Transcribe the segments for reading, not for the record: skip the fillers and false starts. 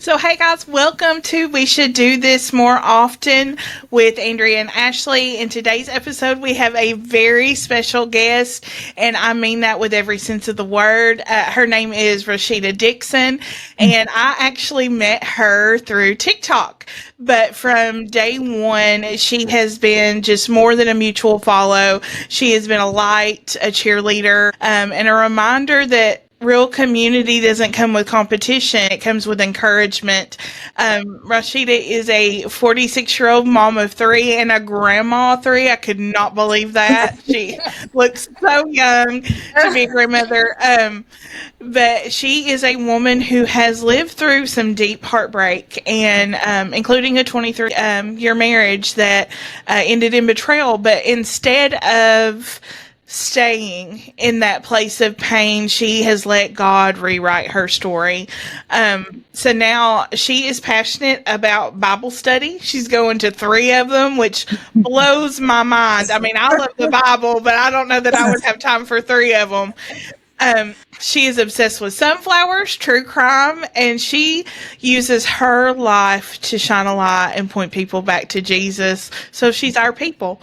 So, hey guys, welcome to We Should Do This More Often with Andrea and Ashley. In today's episode, we have a very special guest, and I mean that with every sense of the word. Her name is Rasheda Dixon, and I actually met her through TikTok. But from day one, she has been just more than a mutual follow. She has been a light, a cheerleader, and a reminder that real community doesn't come with competition. It comes with encouragement. Rasheda is a 46-year-old mom of three and a grandma of three. I could not believe that. She looks so young to be a grandmother. But she is a woman who has lived through some deep heartbreak, and including a 23-year marriage that ended in betrayal. But instead of staying in that place of pain, she has let God rewrite her story. So now she is passionate about Bible study. She's going to 3 of them, which blows my mind. I mean, I love the Bible, but I don't know that I would have time for 3 of them. She is obsessed with sunflowers, true crime, and she uses her life to shine a light and point people back to Jesus. So she's our people.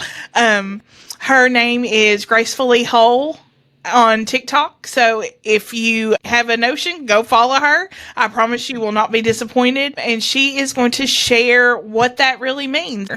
Her name is Gracefully Whole on TikTok. So if you have a notion, go follow her. I promise you will not be disappointed. And she is going to share what that really means.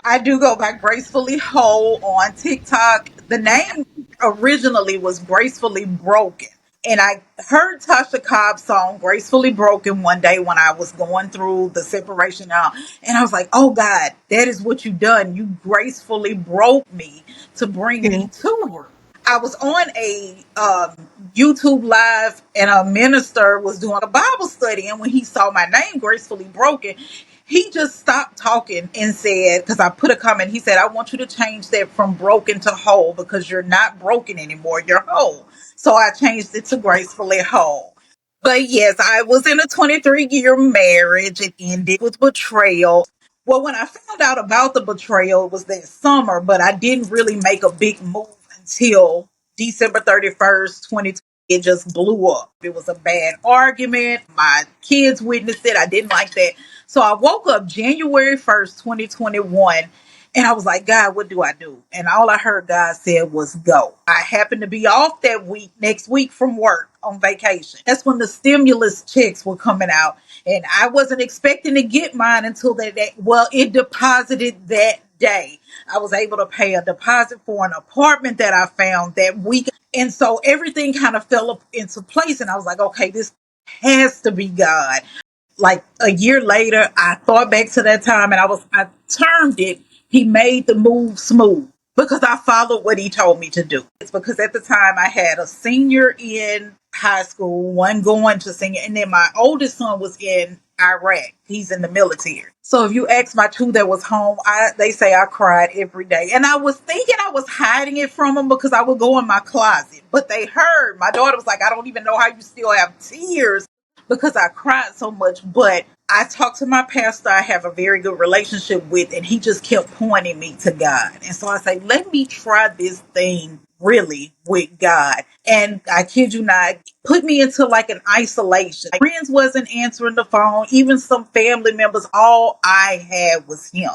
I do go by Gracefully Whole on TikTok. The name originally was Gracefully Broken. And I heard Tasha Cobb's song Gracefully Broken one day when I was going through the separation out. And I was like, oh God, that is what you done. You gracefully broke me to bring me to her. I was on a YouTube live and a minister was doing a Bible study. And when he saw my name, Gracefully Broken, he just stopped talking and said, because I put a comment, he said, I want you to change that from broken to whole because you're not broken anymore. You're whole. So I changed it to Gracefully Whole. But yes, I was in a 23-year marriage. It ended with betrayal. Well, when I found out about the betrayal, it was that summer, but I didn't really make a big move until December 31st, 2020. It just blew up. It was a bad argument. My kids witnessed it. I didn't like that. So I woke up January 1st, 2021, and I was like, God, what do I do? And all I heard God said was go. I happened to be off that week, next week from work on vacation. That's when the stimulus checks were coming out. And I wasn't expecting to get mine until it deposited that day. I was able to pay a deposit for an apartment that I found that week. And so everything kind of fell up into place. And I was like, okay, this has to be God. Like a year later, I thought back to that time and I termed it, he made the move smooth because I followed what he told me to do. It's because at the time I had a senior in high school, one going to senior, and then my oldest son was in Iraq. He's in the military. So if you ask my 2 that was home, they say I cried every day. And I was thinking I was hiding it from them because I would go in my closet. But they heard. My daughter was like, I don't even know how you still have tears because I cried so much. But I talked to my pastor I have a very good relationship with, and he just kept pointing me to God. And so I say, let me try this thing really with God. And I kid you not, put me into like an isolation. My friends wasn't answering the phone, even some family members. All I had was him.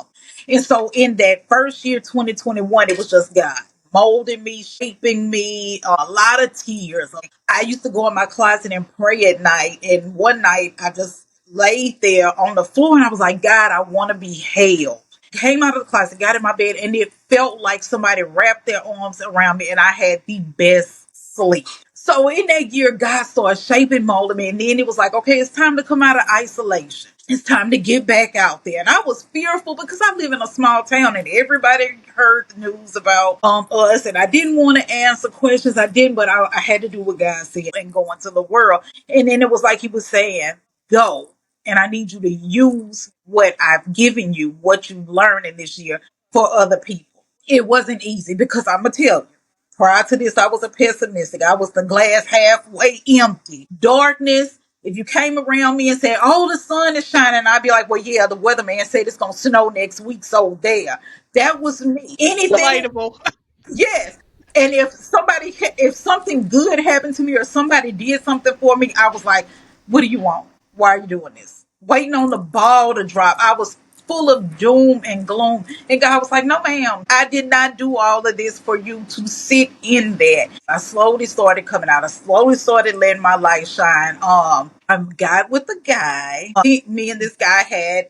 And so in that first year, 2021, it was just God molding me, shaping me, a lot of tears. I used to go in my closet and pray at night. And one night I just laid there on the floor and I was like, God, I want to be held. Came out of the closet, got in my bed, and it felt like somebody wrapped their arms around me and I had the best sleep. So in that year, God started shaping, molding me. And then it was like, okay, it's time to come out of isolation. It's time to get back out there. And I was fearful because I live in a small town and everybody heard the news about us. And I didn't want to answer questions. I didn't, but I had to do what God said and go into the world. And then it was like he was saying, go. And I need you to use what I've given you, what you've learned in this year for other people. It wasn't easy because I'm going to tell you. Prior to this, I was a pessimistic. I was the glass halfway empty. Darkness. If you came around me and said, "Oh, the sun is shining," I'd be like, "Well, yeah, the weatherman said it's going to snow next week, so there." That was me. Anything. Relatable. Yes. And if something good happened to me or somebody did something for me, I was like, "What do you want? Why are you doing this?" Waiting on the ball to drop. I was full of doom and gloom. And God was like, "No, ma'am, I did not do all of this for you to sit in that." I slowly started coming out. I slowly started letting my light shine. I got with a guy. Me and this guy had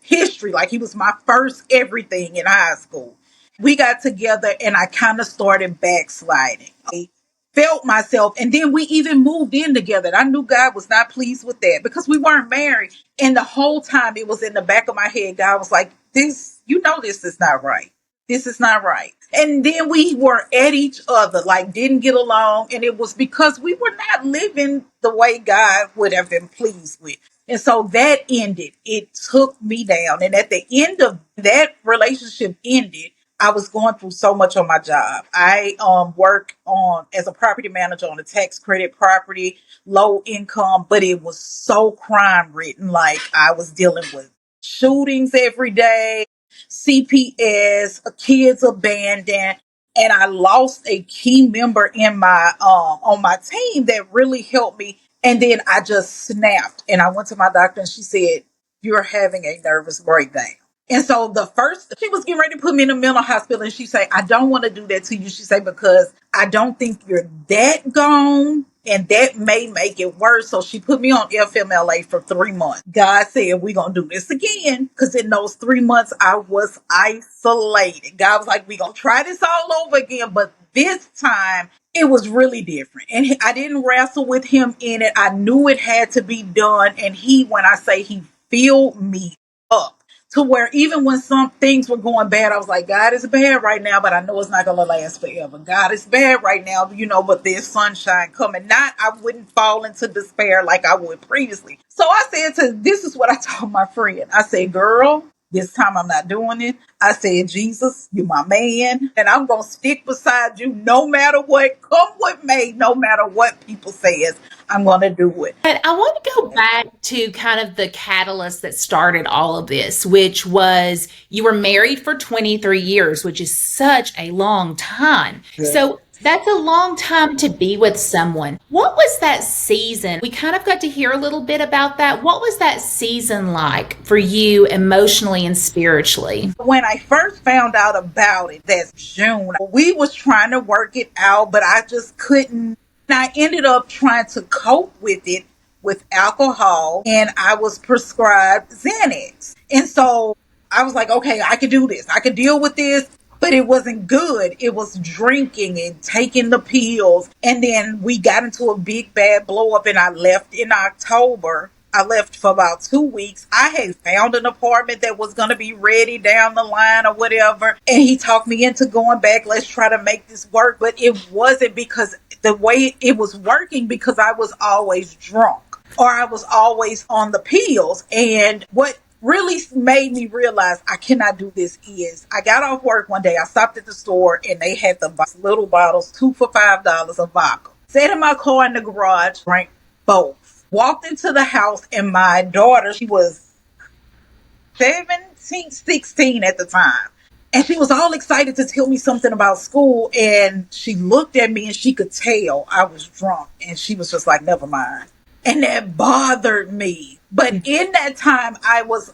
history. Like, he was my first everything in high school. We got together and I kind of started backsliding. I felt myself, and then we even moved in together. I knew God was not pleased with that because we weren't married. And the whole time it was in the back of my head, God was like, "This, this is not right. This is not right." And then we were at each other, like, didn't get along. And it was because we were not living the way God would have been pleased with. And so that ended. It took me down. And at the end of that relationship ended, I was going through so much on my job. I work on as a property manager on a tax credit property, low income, but it was so crime ridden. Like, I was dealing with shootings every day, CPS, kids abandoned, and I lost a key member in my on my team that really helped me. And then I just snapped, and I went to my doctor, and she said, "You're having a nervous breakdown." And so the first, she was getting ready to put me in a mental hospital, and she said, "I don't want to do that to you." She said, "Because I don't think you're that gone, and that may make it worse." So she put me on FMLA for 3 months. God said, "We're going to do this again." Because in those 3 months, I was isolated. God was like, "We're going to try this all over again." But this time, it was really different. And I didn't wrestle with him in it. I knew it had to be done. And when I say he filled me up, to where even when some things were going bad, I was like, "God is bad right now, but I know it's not going to last forever. God is bad right now, but there's sunshine coming." Not, I wouldn't fall into despair like I would previously. So I said, this is what I told my friend. I said, "Girl, this time I'm not doing it." I said, "Jesus, you're my man, and I'm going to stick beside you no matter what, come what may, no matter what people says, I'm going to do it." But I want to go back to kind of the catalyst that started all of this, which was you were married for 23 years, which is such a long time. So that's a long time to be with someone. What was that season? We kind of got to hear a little bit about that. What was that season like for you emotionally and spiritually? When I first found out about it, that's June, we was trying to work it out, but I just couldn't. I ended up trying to cope with it with alcohol, and I was prescribed Xanax. And so I was like, "Okay, I could do this. I could deal with this." But it wasn't good. It was drinking and taking the pills. And then we got into a big bad blow up, and I left in October. I left for about 2 weeks. I had found an apartment that was going to be ready down the line or whatever. And he talked me into going back. "Let's try to make this work." But it wasn't, because the way it was working, because I was always drunk or I was always on the pills. And what really made me realize I cannot do this is I got off work one day. I stopped at the store, and they had the little bottles, 2 for $5 of vodka. Sat in my car in the garage, drank both. Walked into the house, and my daughter, she was 17, 16 at the time. And she was all excited to tell me something about school. And she looked at me, and she could tell I was drunk. And she was just like, "Never mind." And that bothered me. But in that time, I was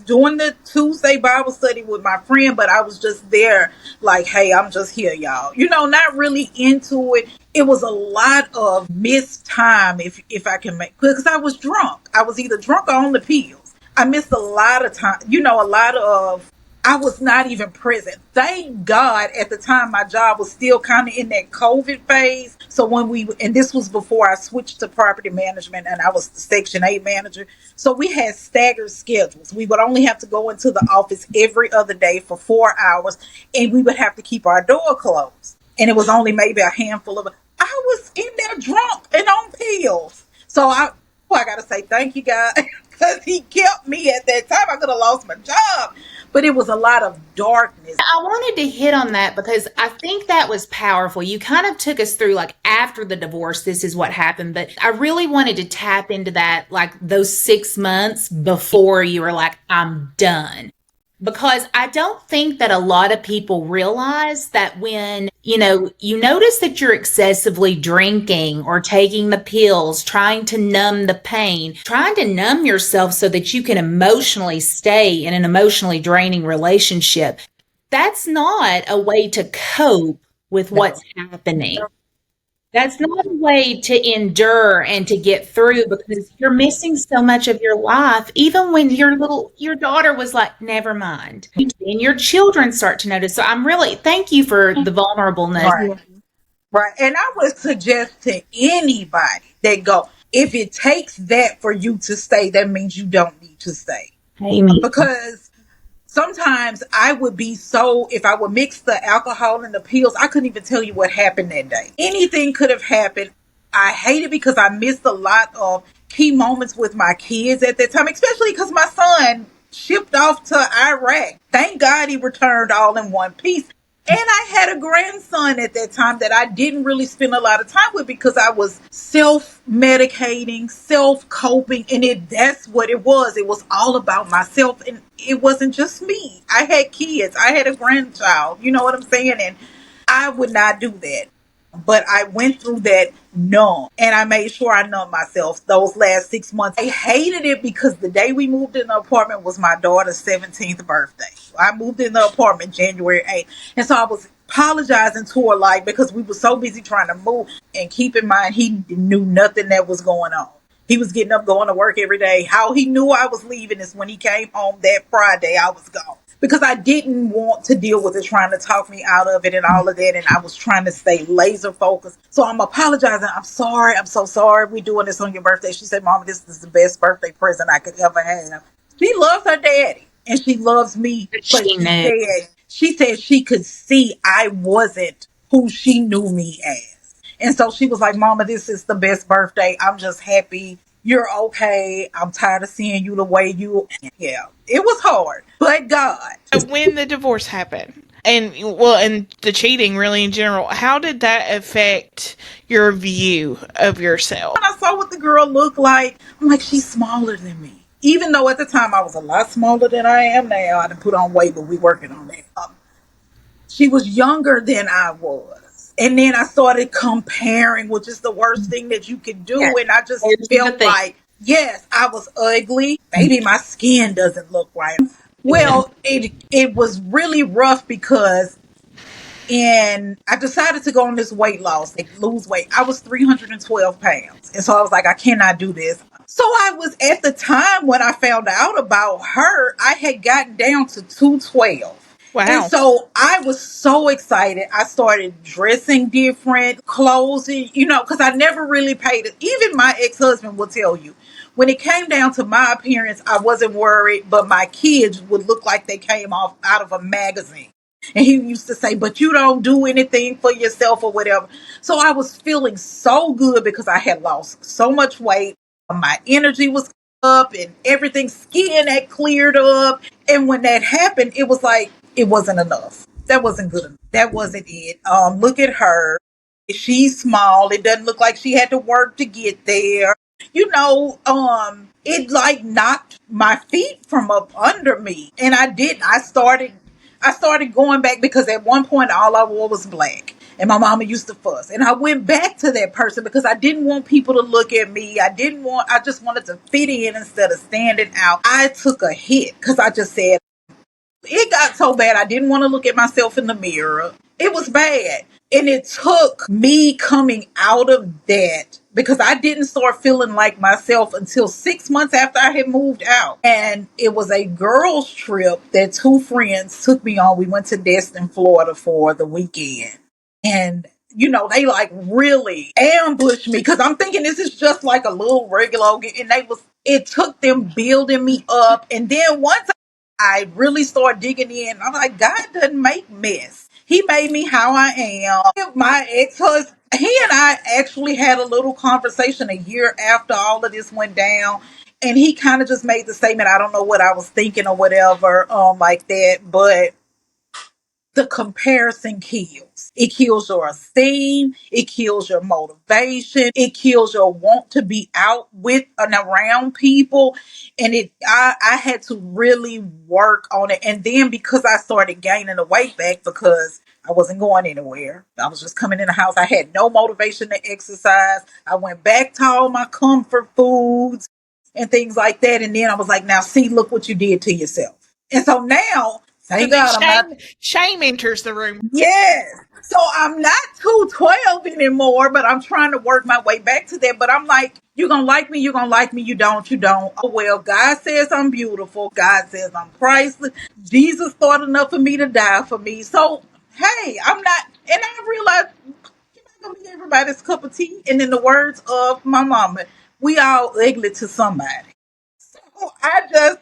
doing the Tuesday Bible study with my friend, but I was just there like, "Hey, I'm just here, y'all." Not really into it. It was a lot of missed time, if I can make, because I was drunk. I was either drunk or on the pills. I missed a lot of time, a lot of, I was not even present. Thank God at the time my job was still kind of in that COVID phase. So and this was before I switched to property management, and I was the Section 8 manager. So we had staggered schedules. We would only have to go into the office every other day for 4 hours, and we would have to keep our door closed. And it was only maybe a handful of, I was in there drunk and on pills. So I got to say thank you, God, because he kept me at that time. I could have lost my job. but it was a lot of darkness. I wanted to hit on that because I think that was powerful. You kind of took us through like after the divorce, this is what happened, but I really wanted to tap into that, like those 6 months before you were like, I'm done. Because I don't think that a lot of people realize that when, you notice that you're excessively drinking or taking the pills, trying to numb the pain, trying to numb yourself so that you can emotionally stay in an emotionally draining relationship. That's not a way to cope with what's happening. That's not a way to endure and to get through because you're missing so much of your life. Even when your daughter was like, never mind. And your children start to notice. So thank you for the vulnerableness. Right. Right. And I would suggest to anybody that go, if it takes that for you to stay, that means you don't need to stay. Amen. Because sometimes I would be so, if I would mix the alcohol and the pills, I couldn't even tell you what happened that day. Anything could have happened. I hate it because I missed a lot of key moments with my kids at that time, especially because my son shipped off to Iraq. Thank God he returned all in one piece. And I had a grandson at that time that I didn't really spend a lot of time with because I was self-medicating, self-coping, and that's what it was. It was all about myself, and it wasn't just me. I had kids. I had a grandchild. You know what I'm saying? And I would not do that. But I went through that numb, and I made sure I numbed myself those last 6 months. I hated it because the day we moved in the apartment was my daughter's 17th birthday. I moved in the apartment January 8th. And so I was apologizing to her, like, because we were so busy trying to move. And keep in mind, he knew nothing that was going on. He was getting up, going to work every day. How he knew I was leaving is when he came home that Friday, I was gone. Because I didn't want to deal with it, trying to talk me out of it and all of that. And I was trying to stay laser focused. So I'm apologizing. I'm sorry. I'm so sorry. We're doing this on your birthday. She said, Mama, this is the best birthday present I could ever have. She loves her daddy and she loves me. But she said she could see I wasn't who she knew me as. And so she was like, Mama, this is the best birthday. I'm just happy you're okay. I'm tired of seeing you the way you. Yeah, it was hard, but God. When the divorce happened, and the cheating really in general, how did that affect your view of yourself? When I saw what the girl looked like, I'm like, she's smaller than me. Even though at the time I was a lot smaller than I am now, I didn't put on weight, but we working on that. She was younger than I was. And then I started comparing, which is the worst thing that you can do. And I just felt like, yes, I was ugly. Maybe my skin doesn't look right. Well, it was really rough because I decided to go on this weight loss, like lose weight. I was 312 pounds. And so I was like, I cannot do this. So I was, at the time when I found out about her, I had gotten down to 212. Wow. And so I was so excited. I started dressing different, clothes, because I never really paid it. Even my ex-husband will tell you, when it came down to my appearance, I wasn't worried, but my kids would look like they came out of a magazine. And he used to say, but you don't do anything for yourself or whatever. So I was feeling so good because I had lost so much weight. My energy was up and everything, skin had cleared up. And when that happened, it was like, it wasn't enough. That wasn't good enough. That wasn't it. Look at her. She's small. It doesn't look like she had to work to get there. It like knocked my feet from up under me. And I didn't. I started going back because at one point all I wore was black. And my mama used to fuss. And I went back to that person because I didn't want people to look at me. I just wanted to fit in instead of standing out. I took a hit because I just said, it got so bad I didn't want to look at myself in the mirror. It was bad. And it took me coming out of that because I didn't start feeling like myself until 6 months after I had moved out. And it was a girls' trip that two friends took me on. We went to Destin, Florida for the weekend. And they like really ambushed me because I'm thinking this is just like a little regular. And it took them building me up. And then once I really started digging in, I'm like, God doesn't make mess. He made me how I am. My ex-husband, he and I actually had a little conversation a year after all of this went down. And he kind of just made the statement, I don't know what I was thinking or whatever, like that, but the comparison kills. It kills your esteem. It kills your motivation. It kills your want to be out with and around people. And I had to really work on it. And then because I started gaining the weight back because I wasn't going anywhere. I was just coming in the house. I had no motivation to exercise. I went back to all my comfort foods and things like that. And then I was like, now see, look what you did to yourself. And so now, thank God I'm not. Shame enters the room. Yes. So I'm not 212 anymore, but I'm trying to work my way back to that. But I'm like, you're going to like me, you're going to like me, you don't. Oh, well, God says I'm beautiful. God says I'm priceless. Jesus thought enough of me to die for me. So, hey, I'm not, and I realized you're not going to be everybody's cup of tea. And in the words of my mama, we all ugly to somebody. So I just,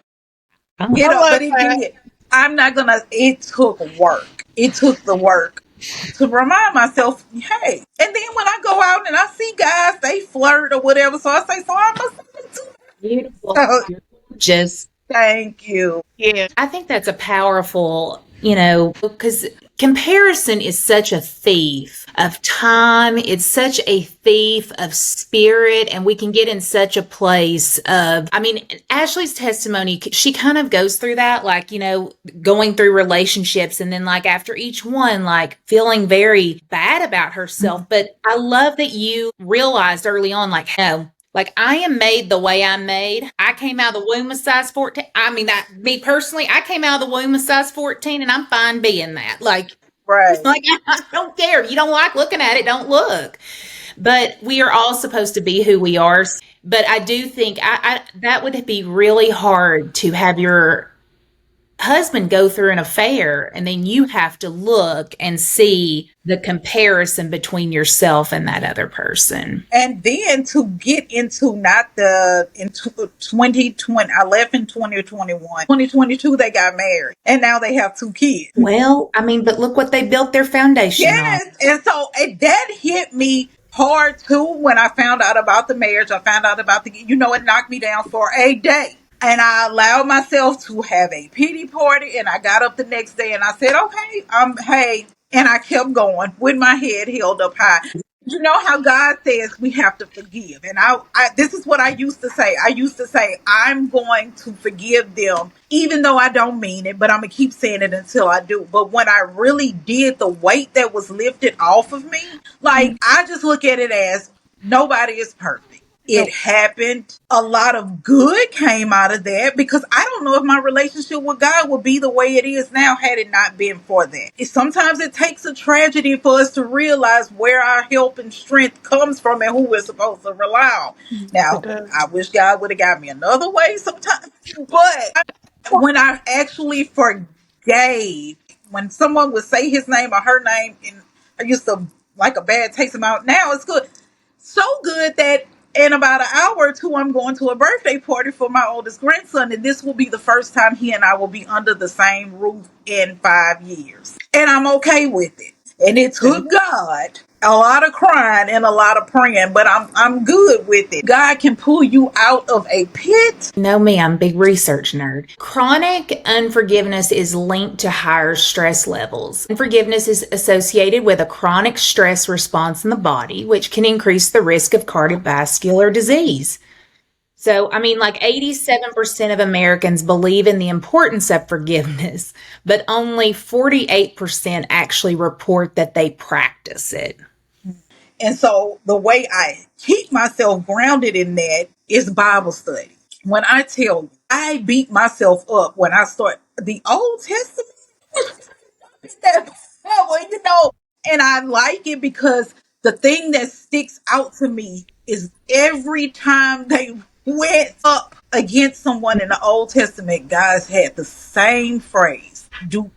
but it did. I'm not gonna. It took work. It took the work to remind myself, hey. And then when I go out and I see guys, they flirt or whatever. So I say, so I must be too. Beautiful. So, Just thank you. Yeah. I think that's a powerful, because comparison is such a thief of time. It's such a thief of spirit. And we can get in such a place of, Ashley's testimony, she kind of goes through that, like, going through relationships and then like after each one, like feeling very bad about herself. Mm-hmm. But I love that you realized early on, like, like I am made the way I'm made. I came out of the womb a size 14. Me personally, I came out of the womb a size 14 and I'm fine being that. Like, right. Like I don't care. If you don't like looking at it, don't look. But we are all supposed to be who we are. But I do think that would be really hard to have your husband go through an affair and then you have to look and see the comparison between yourself and that other person. And then to get into into 2020, I left in 2021. 2022, they got married and now they have 2 kids. Well, but look what they built their foundation on. Yes. And so that hit me hard too when I found out about the marriage. I found out about it knocked me down for a day. And I allowed myself to have a pity party. And I got up the next day and I said, okay, hey. And I kept going with my head held up high. You know how God says we have to forgive. And I this is what I used to say. I used to say, I'm going to forgive them, even though I don't mean it, but I'm going to keep saying it until I do. But when I really did, the weight that was lifted off of me, like, I just look at it as nobody is perfect. It happened. A lot of good came out of that because I don't know if my relationship with God would be the way it is now had it not been for that. Sometimes it takes a tragedy for us to realize where our help and strength comes from and who we're supposed to rely on. Now, I wish God would have got me another way sometimes, but when I actually forgave, when someone would say his name or her name, and I used to like a bad taste in my mouth, now it's good. So good that in about an hour or two, I'm going to a birthday party for my oldest grandson. And this will be the first time he and I will be under the same roof in 5 years. And I'm okay with it. And it took God a lot of crying and a lot of praying, but I'm good with it. God can pull you out of a pit. No, ma'am, big research nerd. Chronic unforgiveness is linked to higher stress levels. Unforgiveness is associated with a chronic stress response in the body, which can increase the risk of cardiovascular disease. So, like 87% of Americans believe in the importance of forgiveness, but only 48% actually report that they practice it. And so the way I keep myself grounded in that is Bible study. When I tell you, I beat myself up when I start the Old Testament. And I like it because the thing that sticks out to me is every time they went up against someone in the Old Testament, guys had the same phrase.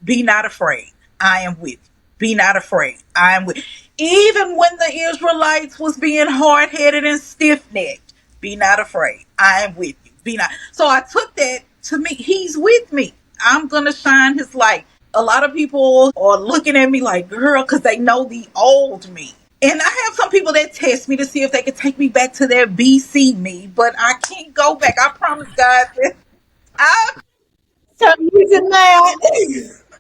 Be not afraid. I am with you. Be not afraid. I am with you. Even when the Israelites was being hard-headed and stiff-necked, be not afraid. I am with you. Be not. So I took that to me. He's with me. I'm going to shine his light. A lot of people are looking at me like, girl, because they know the old me. And I have some people that test me to see if they can take me back to their BC me, but I can't go back. I promise God that I So I'm using that.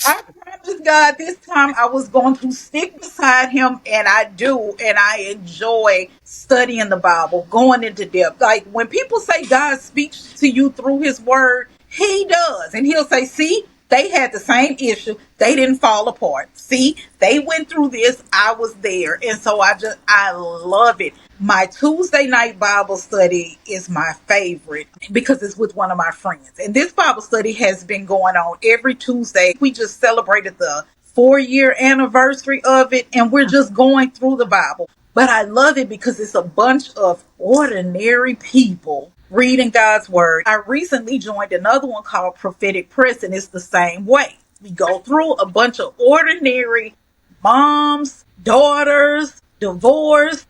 I promised God this time I was going to stick beside him, and I do, and I enjoy studying the Bible, going into depth. Like when people say God speaks to you through his word, he does. And he'll say, see, they had the same issue. They didn't fall apart. See, they went through this. I was there. And so I love it. My Tuesday night Bible study is my favorite because it's with one of my friends. And this Bible study has been going on every Tuesday. We just celebrated the 4-year anniversary of it, and we're just going through the Bible. But I love it because it's a bunch of ordinary people reading God's word. I recently joined another one called Prophetic Press, and it's the same way. We go through a bunch of ordinary moms, daughters, divorced,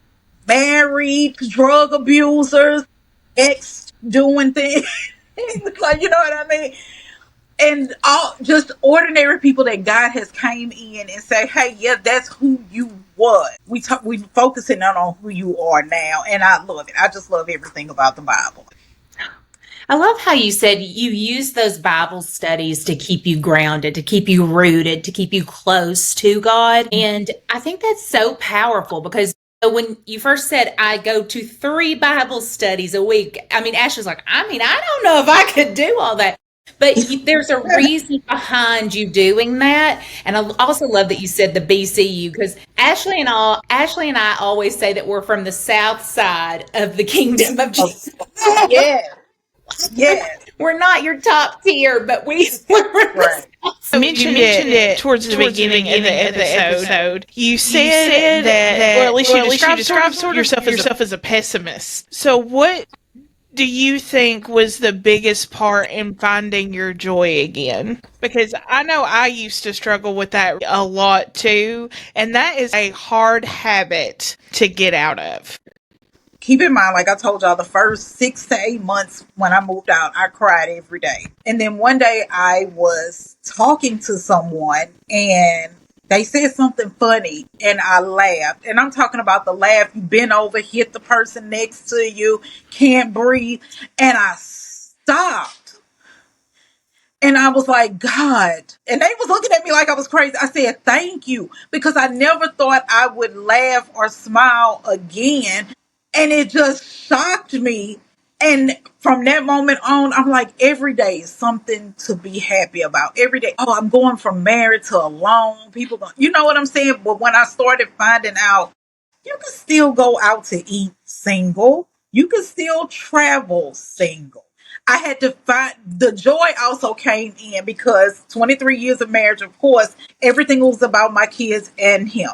married, drug abusers, ex doing things. Like, you know what I mean? And all just ordinary people that God has came in and say, hey, yeah, that's who you was. We focusing on who you are now. And I love it. I just love everything about the Bible. I love how you said you use those Bible studies to keep you grounded, to keep you rooted, to keep you close to God. And I think that's so powerful because when you first said, I go to 3 Bible studies a week, I mean, Ashley's like, I don't know if I could do all that. But there's a reason behind you doing that. And I also love that you said the BCU because Ashley and I always say that we're from the south side of the kingdom of Jesus. Yeah. Yeah. We're not your top tier, but we're Right. You mentioned it towards the beginning of the episode. You said that, or at least you described yourself as a pessimist. So what do you think was the biggest part in finding your joy again? Because I know I used to struggle with that a lot too, and that is a hard habit to get out of. Keep in mind, like I told y'all, the first 6 to 8 months when I moved out, I cried every day. And then one day I was talking to someone and they said something funny and I laughed. And I'm talking about the laugh. You bend over, hit the person next to you, can't breathe. And I stopped. And I was like, God. And they was looking at me like I was crazy. I said, thank you. Because I never thought I would laugh or smile again. And it just shocked me. And from that moment on, I'm like, every day is something to be happy about. Every day. Oh, I'm going from married to alone. People don't, you know what I'm saying? But when I started finding out, you can still go out to eat single. You can still travel single. I had to find the joy also came in because 23 years of marriage, of course, everything was about my kids and him.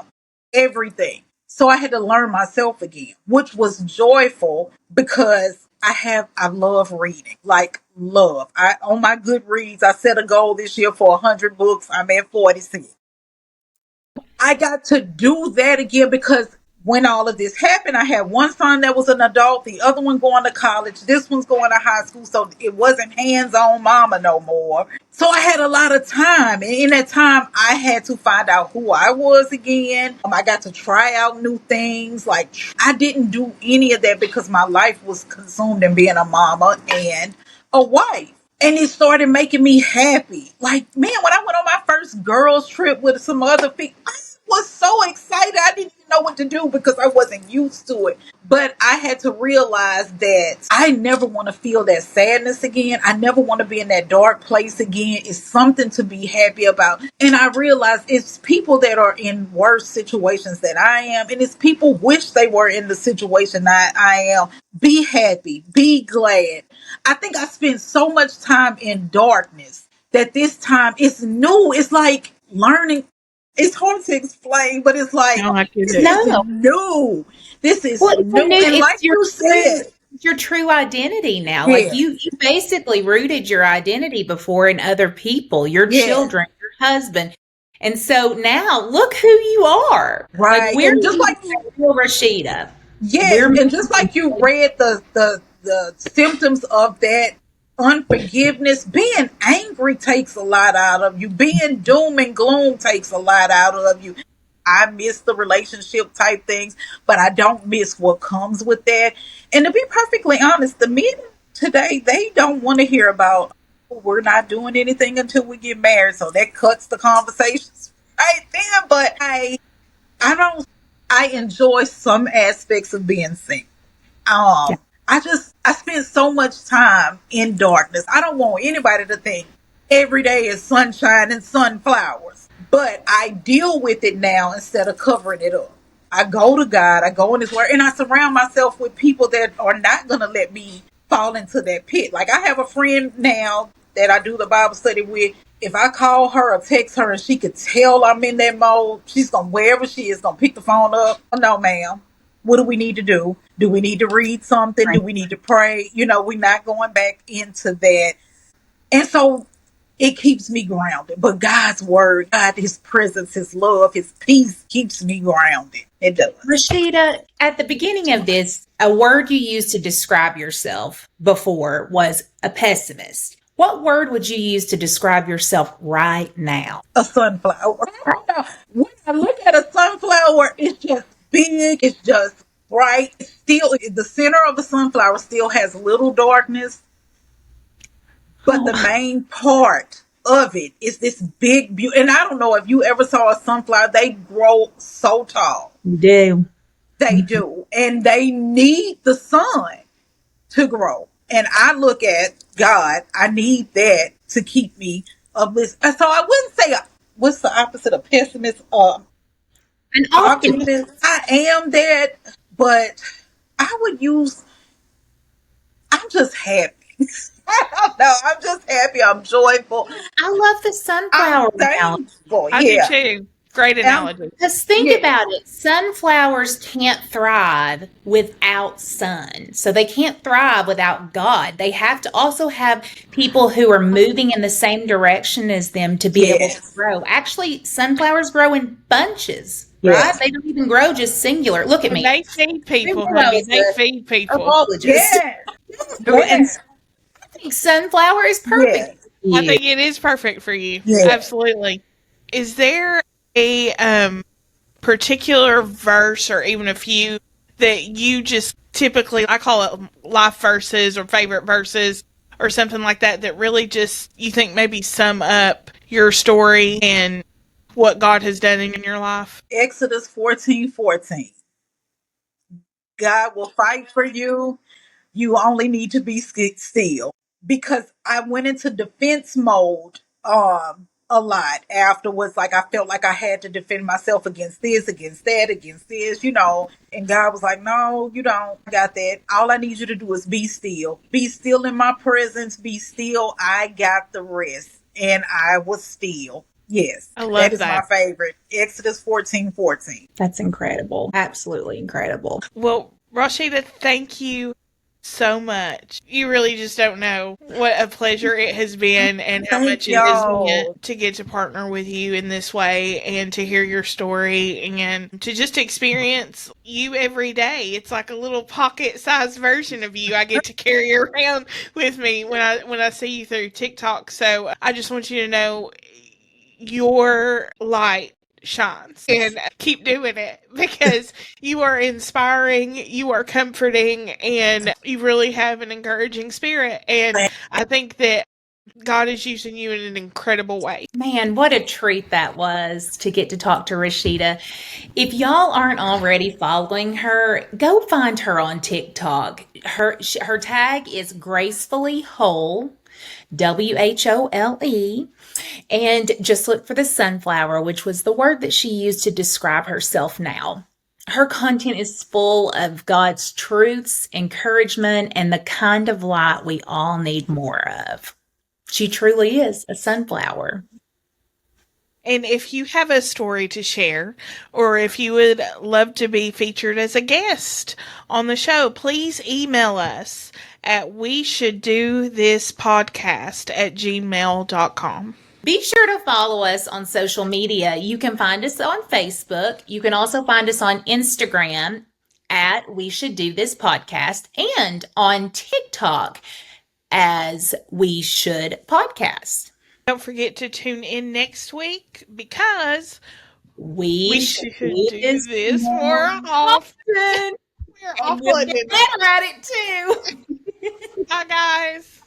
Everything. So I had to learn myself again, which was joyful because I love reading, like love. On my Goodreads, I set a goal this year for 100 books. I'm at 46. I got to do that again because when all of this happened, I had one son that was an adult, the other one going to college, this one's going to high school, so it wasn't hands-on mama no more. So I had a lot of time, and in that time, I had to find out who I was again. I got to try out new things. Like, I didn't do any of that because my life was consumed in being a mama and a wife. And it started making me happy. Like, man, when I went on my first girls trip with some other people, I was so excited. I didn't even know what to do because I wasn't used to it. But I had to realize that I never want to feel that sadness again. I never want to be in that dark place again. It's something to be happy about. And I realized it's people that are in worse situations than I am. And it's people wish they were in the situation that I am. Be happy. Be glad. I think I spent so much time in darkness that this time it's new. It's like learning. It's hard to explain, but it's like, this is new. This is new. And like you said, it's your true identity now. Like you basically rooted your identity before in other people, your children, your husband. And so now look who you are. Right. Like we're just like Rasheda. Yeah. And just like you read the symptoms of that unforgiveness, being angry takes a lot out of you. Being doom and gloom takes a lot out of you. I miss the relationship type things, but I don't miss what comes with that. And to be perfectly honest, the men today, they don't want to hear about, "Oh, we're not doing anything until we get married." So that cuts the conversations right then. But I don't, I enjoy some aspects of being single. Yeah. I spend so much time in darkness. I don't want anybody to think every day is sunshine and sunflowers. But I deal with it now instead of covering it up. I go to God, I go in His Word, and I surround myself with people that are not going to let me fall into that pit. Like, I have a friend now that I do the Bible study with. If I call her or text her and she could tell I'm in that mode, she's going to, wherever she is, going to pick the phone up. Oh, no, ma'am. What do we need to do? Do we need to read something? Do Right. we need to pray? We're not going back into that. And so it keeps me grounded. But God's word, God, His presence, His love, His peace keeps me grounded. It does. Rasheda, at the beginning of this, a word you used to describe yourself before was a pessimist. What word would you use to describe yourself right now? A sunflower. I don't know. When I look at a sunflower, it's just big. It's just bright. Still, the center of the sunflower still has little darkness, but the Oh, main part of it is this big, beauty. And I don't know if you ever saw a sunflower. They grow so tall. you do. They do, and they need the sun to grow. And I look at God. I need that to keep me uplifted. And so I wouldn't say what's the opposite of pessimist. An optimist. Optimist. I am that, but I would use. I'm just happy. I don't know. I'm just happy. I'm joyful. I love the I'm sunflower analogy. thankful. I do Yeah. too. Great analogy. Because think Yeah. about it, sunflowers can't thrive without sun. So they can't thrive without God. They have to also have people who are moving in the same direction as them to be able to Yes. grow. Actually, sunflowers grow in bunches, right? Yes. They don't even grow just singular. Look at And me. they feed people, Remember I honey. was They a feed people. herbologist. Yes. And Yes. I think sunflower is perfect. Yes. I Yeah. think it is perfect for you. Yes. Absolutely. Is there a particular verse or even a few that you just typically, I call it life verses or favorite verses or something like that, that really just you think maybe sum up your story and what God has done in your life? Exodus 14:14. God will fight for you. You only need to be still. Because I went into defense mode a lot afterwards. Like, I felt like I had to defend myself against this, against that, against this. And God was like, "No, you don't got that. All I need you to do is be still. Be still in my presence. Be still. I got the rest." And I was still. Yes. I That love is my that. favorite. Exodus 14:14. That's incredible. Absolutely incredible. Well, Rashida, thank you so much. You really just don't know what a pleasure it has been and how Thank much it has y'all. meant to get to partner with you in this way and to hear your story and to just experience you every day. It's like a little pocket-sized version of you I get to carry around with me when I see you through TikTok. So I just want you to know your light shines and keep doing it because you are inspiring, you are comforting, and you really have an encouraging spirit. And I think that God is using you in an incredible way. Man, what a treat that was to get to talk to Rashida. If y'all aren't already following her, go find her on TikTok. Her tag is gracefully whole, WHOLE. And just look for the sunflower, which was the word that she used to describe herself now. Her content is full of God's truths, encouragement, and the kind of light we all need more of. She truly is a sunflower. And if you have a story to share, or if you would love to be featured as a guest on the show, please email us at weshoulddothspodcast@gmail.com. Be sure to follow us on social media. You can find us on Facebook. You can also find us on Instagram at We Should Do This Podcast and on TikTok as We Should Podcast. Don't forget to tune in next week because We should do this this more more often. often. We're And we'll awful at get it. better at it too. Bye, guys.